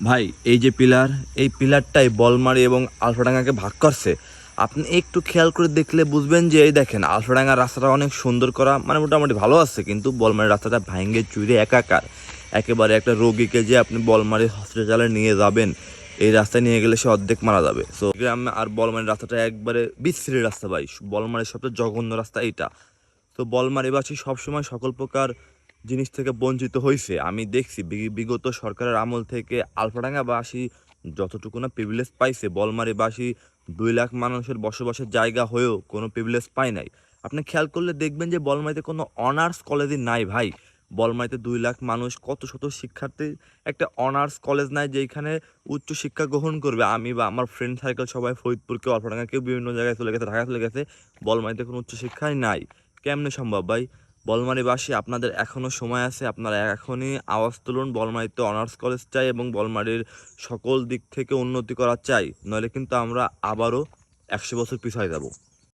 ভাই এই যে পিলার, এই পিলারটাই বলমারি এবং আলফাডাঙ্গাকে ভাগ করছে। আপনি একটু খেয়াল করে দেখলে বুঝবেন যে এই দেখেন আলফাডাঙ্গার রাস্তাটা অনেক সুন্দর করা, মানে মোটামুটি ভালো আছে, কিন্তু বলমারির রাস্তাটা ভাঙ্গে চুরে একাকার। একেবারে একটা রোগীকে যে আপনি বলমারি হসপিটালে নিয়ে যাবেন, এই রাস্তায় নিয়ে গেলে সে অর্ধেক মারা যাবে। সো গ্রামে আর বলমারির রাস্তাটা একবারে বিচ্ছিরি রাস্তা ভাই। বলমারির সবচেয়ে জঘন্য রাস্তা এইটা। তো বলমারিবাসী সবসময় সকল প্রকার জিনিস থেকে বঞ্চিত হয়েছে। আমি দেখছি বিগত সরকারের আমল থেকে আলফাডাঙ্গাবাসী যতটুকু না প্রিভিলেজ পাইছে, বলমারিবাসী 2 লাখ মানুষের বসবাসের জায়গা হয়েও কোনো প্রিভিলেজ পায় নাই। আপনি খেয়াল করলে দেখবেন যে বলমারিতে কোনো অনার্স কলেজই নাই ভাই। বলমারিতে 2 লাখ মানুষ, কত শত শিক্ষার্থী, একটা অনার্স কলেজ নাই যেখানে উচ্চ শিক্ষা গ্রহণ করবে। আমি বা আমার ফ্রেন্ড সার্কেল সবাই ফরিদপুর, কেউ আলফাডাঙ্গা, কেউ বিভিন্ন জায়গায় চলে গেছে, ঢাকা চলে গেছে। বলমারিতে কোনো উচ্চ শিক্ষাই নাই। কেমনে সম্ভব ভাই? বলমারিবাসী, আপনাদের এখনও সময় আছে, আপনারা এখনই আওয়াজ তুলুন। বলমারিতে অনার্স কলেজ চাই এবং বলমারির সকল দিক থেকে উন্নতি করা চাই, নইলে কিন্তু আমরা আবারও 100 বছর পিছায় যাব।